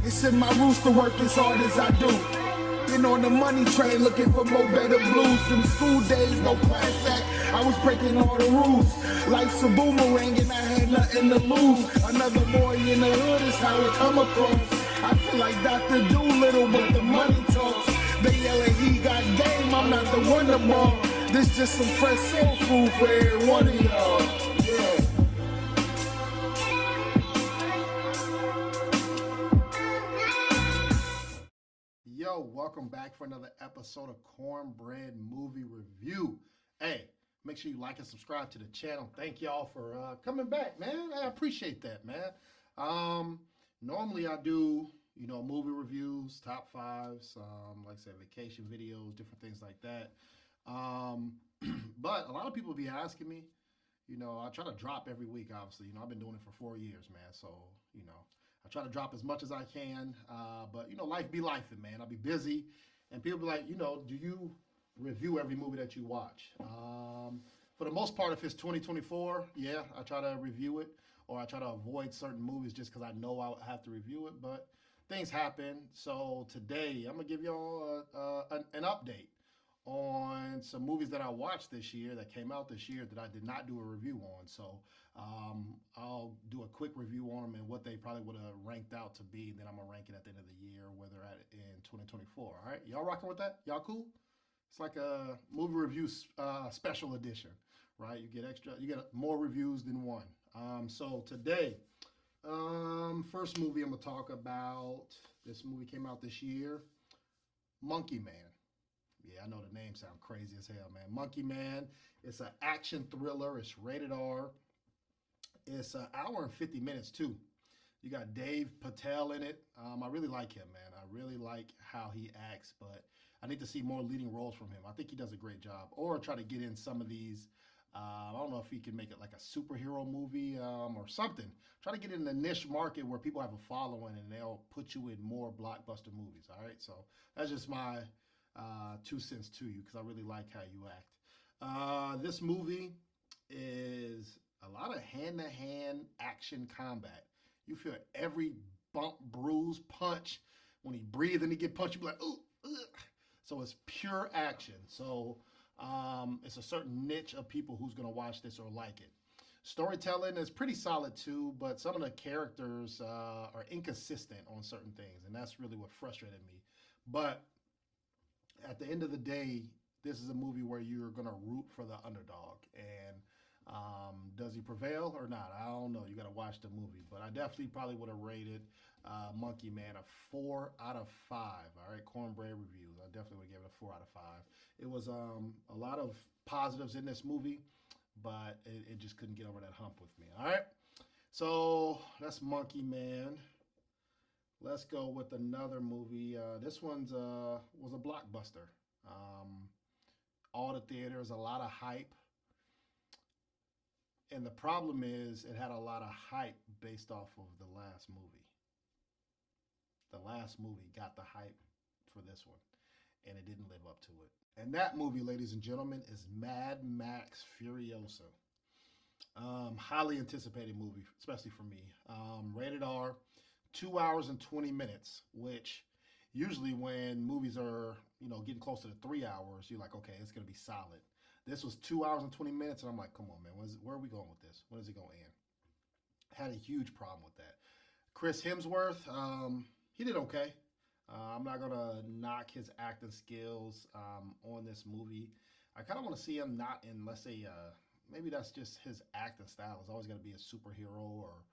It's in my roots to work as hard as I do. Been on the money train looking for more better blues. Them school days, no class act, I was breaking all the rules. Life's a boomerang and I had nothing to lose. Another boy in the hood is how it come across. I feel like Dr. Doolittle, but the money talks. They yelling he got game, I'm not the wonder ball. This just some fresh soul food for every one of y'all. Yeah. Yo, welcome back for another episode of Cornbread Movie Review. Hey, make sure you like and subscribe to the channel. Thank y'all for coming back, man. I appreciate that, man. Normally I do, movie reviews, top fives, like I said, vacation videos, different things like that. But a lot of people be asking me, I try to drop every week, obviously. I've been doing it for 4 years, man. So, I try to drop as much as I can, but life be lifing, man. I'll be busy, and people be like, do you review every movie that you watch? For the most part, if it's 2024, yeah, I try to review it, or I try to avoid certain movies just because I know I'll have to review it, but things happen. So today, I'm gonna give y'all an update on some movies that I watched this year, that came out this year, that I did not do a review on. So I'll do a quick review on them and what they probably would have ranked out to be. Then I'm gonna rank it at the end of the year, where they're at in 2024. All right, y'all rocking with that? Y'all cool? It's like a movie review special edition, right? You get more reviews than one. So today, first movie I'm gonna talk about. This movie came out this year, Monkey Man. Yeah, I know the name sounds crazy as hell, man. Monkey Man. It's an action thriller. It's rated R. It's an hour and 50 minutes, too. You got Dave Patel in it. I really like him, man. I really like how he acts, but I need to see more leading roles from him. I think he does a great job. Or try to get in some of these, I don't know if he can make it like a superhero movie or something. Try to get in the niche market where people have a following and they'll put you in more blockbuster movies, all right? So that's just my 2 cents to you, because I really like how you act. This movie is a lot of hand-to-hand action combat. You feel every bump, bruise, punch. When he breathes and he get punched, you be like, ooh, ugh. So it's pure action. So it's a certain niche of people who's gonna watch this or like it. Storytelling is pretty solid too, but some of the characters are inconsistent on certain things, and that's really what frustrated me. But at the end of the day, this is a movie where you're going to root for the underdog. And does he prevail or not? I don't know. You got to watch the movie. But I definitely probably would have rated Monkey Man a 4 out of 5. All right, Cornbread Reviews. I definitely would give it a 4 out of 5. It was a lot of positives in this movie, but it just couldn't get over that hump with me. All right, so that's Monkey Man. Let's go with another movie. This one's was a blockbuster. All the theaters, a lot of hype. And the problem is it had a lot of hype based off of the last movie. The last movie got the hype for this one, and it didn't live up to it. And that movie, ladies and gentlemen, is Mad Max Furiosa. Highly anticipated movie, especially for me. Rated R. 2 hours and 20 minutes, which usually when movies are, getting close to the 3 hours, you're like, okay, it's going to be solid. This was 2 hours and 20 minutes, and I'm like, come on, man, where are we going with this? When is it going to end? Had a huge problem with that. Chris Hemsworth, he did okay. I'm not going to knock his acting skills on this movie. I kind of want to see him not in, let's say, maybe that's just his acting style. It's always got to be a superhero or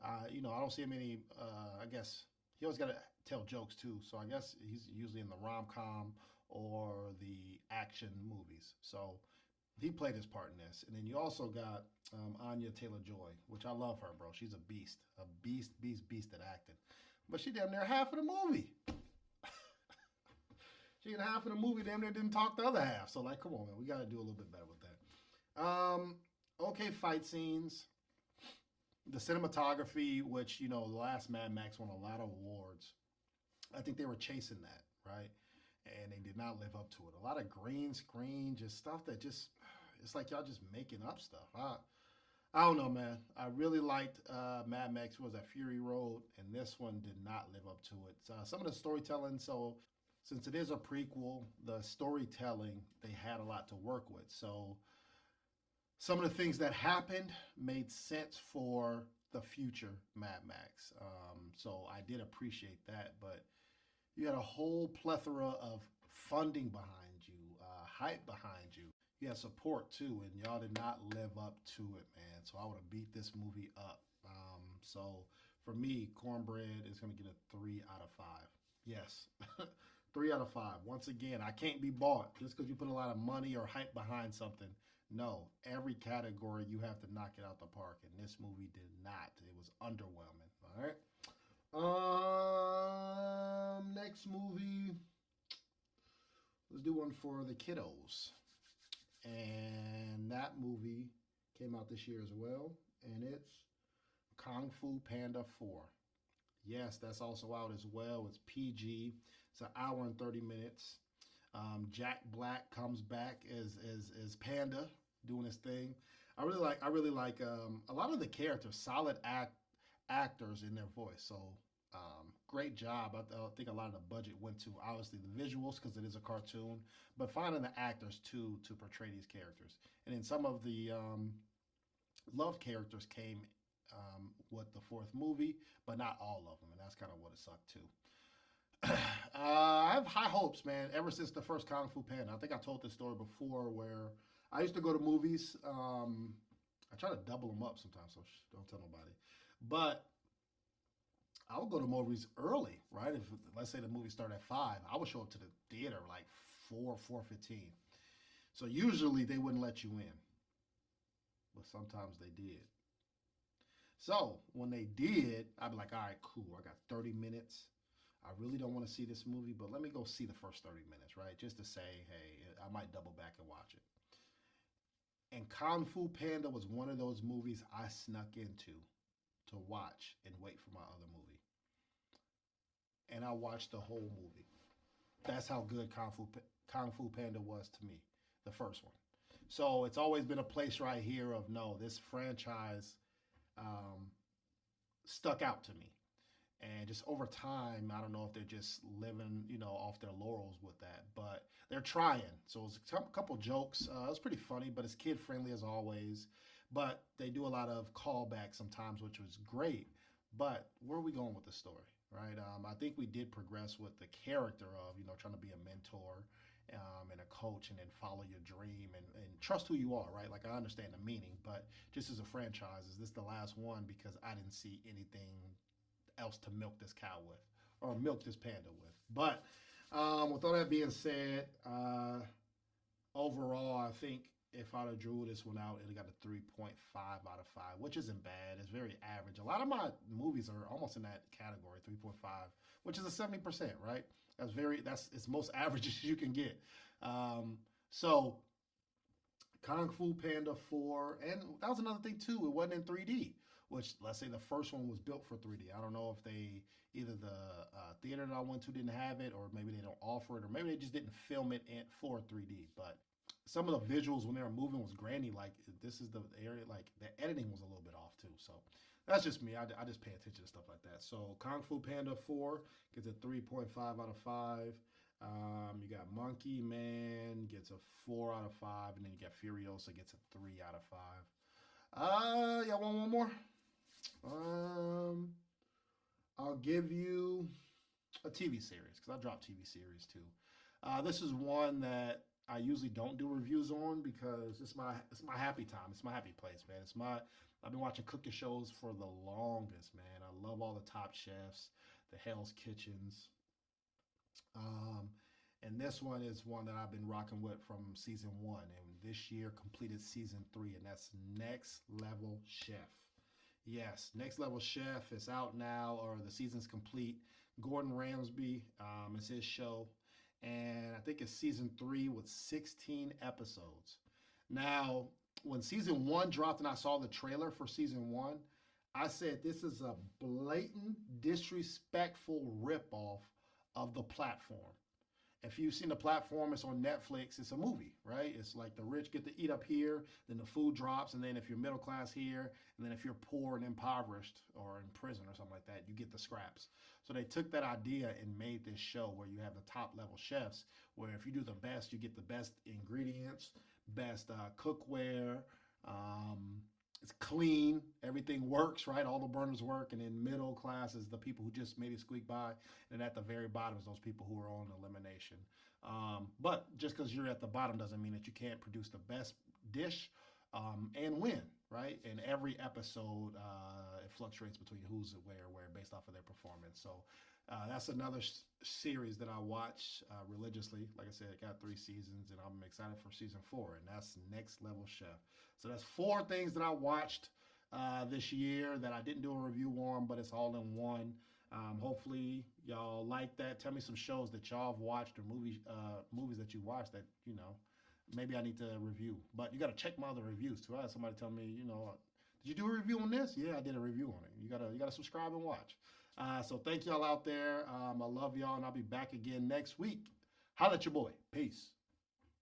I don't see him any, I guess, he always got to tell jokes too. So I guess he's usually in the rom-com or the action movies. So he played his part in this. And then you also got Anya Taylor-Joy, which I love her, bro. She's a beast at acting. But she damn near half of the movie. She in half of the movie damn near didn't talk the other half. So like, come on, man, we got to do a little bit better with that. Okay, fight scenes. The cinematography, which, the last Mad Max won a lot of awards. I think they were chasing that, right? And they did not live up to it. A lot of green screen, just stuff that just, it's like y'all just making up stuff. I don't know, man. I really liked Mad Max was at Fury Road, and this one did not live up to it. Some of the storytelling, so since it is a prequel, the storytelling they had a lot to work with. So some of the things that happened made sense for the future Mad Max. So I did appreciate that, but you had a whole plethora of funding behind you, hype behind you. You had support too, and y'all did not live up to it, man. So I would have beat this movie up. So for me, Cornbread is going to get a 3 out of 5. Yes, 3 out of 5. Once again, I can't be bought just because you put a lot of money or hype behind something. No, every category you have to knock it out the park, and this movie did not. It was underwhelming. All right. Next movie. Let's do one for the kiddos. And that movie came out this year as well, and it's Kung Fu Panda 4. Yes, that's also out as well. It's PG. It's an hour and 30 minutes. Jack Black comes back as Panda doing his thing. I really like a lot of the characters, solid actors in their voice. So great job. I think a lot of the budget went to obviously the visuals because it is a cartoon, but finding the actors too to portray these characters. And then some of the love characters came with the fourth movie, but not all of them, and that's kind of what it sucked too. I have high hopes, man. Ever since the first Kung Fu Panda, I think I told this story before, where I used to go to movies. I try to double them up sometimes, so don't tell nobody. But I would go to movies early, right? If let's say the movie started at 5, I would show up to the theater like 4:15. So usually they wouldn't let you in, but sometimes they did. So when they did, I'd be like, all right, cool. I got 30 minutes. I really don't want to see this movie, but let me go see the first 30 minutes, right? Just to say, hey, I might double back and watch it. And Kung Fu Panda was one of those movies I snuck into to watch and wait for my other movie. And I watched the whole movie. That's how good Kung Fu Panda was to me, the first one. So it's always been a place right here of no, this franchise um, stuck out to me. And just over time, I don't know if they're just living, off their laurels with that, but they're trying. So it was a couple jokes. It was pretty funny, but it's kid friendly as always. But they do a lot of callbacks sometimes, which was great. But where are we going with the story, right? I think we did progress with the character of, trying to be a mentor and a coach, and then follow your dream and trust who you are, right? Like I understand the meaning, but just as a franchise, is this the last one? Because I didn't see anything else to milk this cow with or milk this panda with. But with all that being said, overall, I think if I'd have drew this one out, it got a 3.5 out of 5, which isn't bad. It's very average. A lot of my movies are almost in that category, 3.5, which is a 70%, right? That's as most average as you can get. So Kung Fu Panda 4, and that was another thing too. It wasn't in 3D, which let's say the first one was built for 3D. I don't know if they either the theater that I went to didn't have it, or maybe they don't offer it, or maybe they just didn't film it for 3D. But some of the visuals when they were moving was grainy. Like this is the area, like the editing was a little bit off too. So that's just me. I just pay attention to stuff like that. So Kung Fu Panda 4 gets a 3.5 out of 5. You got Monkey Man gets a 4 out of 5, and then you got Furiosa gets a 3 out of 5. Yeah, one more. I'll give you a TV series because I drop TV series too. This is one that I usually don't do reviews on because it's my happy time. It's my happy place, man. I've been watching cooking shows for the longest, man. I love all the Top Chefs, the Hell's Kitchens. And this one is one that I've been rocking with from season 1, and this year completed season 3, and that's Next Level Chef. Yes, Next Level Chef is out now, or the season's complete. Gordon Ramsay is his show, and I think it's season 3 with 16 episodes. Now, when season 1 dropped and I saw the trailer for season 1, I said this is a blatant, disrespectful ripoff of the platform. If you've seen the platform, it's on Netflix. It's a movie, right? It's like the rich get to eat up here, then the food drops, and then if you're middle class here, and then if you're poor and impoverished or in prison or something like that, you get the scraps. So they took that idea and made this show where you have the top level chefs, where if you do the best, you get the best ingredients, best cookware. Um, it's clean. Everything works, right? All the burners work. And then middle class is the people who just made it squeak by. And at the very bottom is those people who are on elimination. But just because you're at the bottom doesn't mean that you can't produce the best dish and win, right? And every episode, it fluctuates between who's where based off of their performance. So that's another series that I watch religiously. Like I said, it got 3 seasons, and I'm excited for season 4, and that's Next Level Chef. So that's 4 things that I watched this year that I didn't do a review on, but it's all in one. Hopefully y'all like that. Tell me some shows that y'all have watched or movies that you watched that maybe I need to review. But you got to check my other reviews too. I had somebody tell me, did you do a review on this? Yeah, I did a review on it. You gotta subscribe and watch. So thank y'all out there. I love y'all, and I'll be back again next week. Holla at your boy. Peace.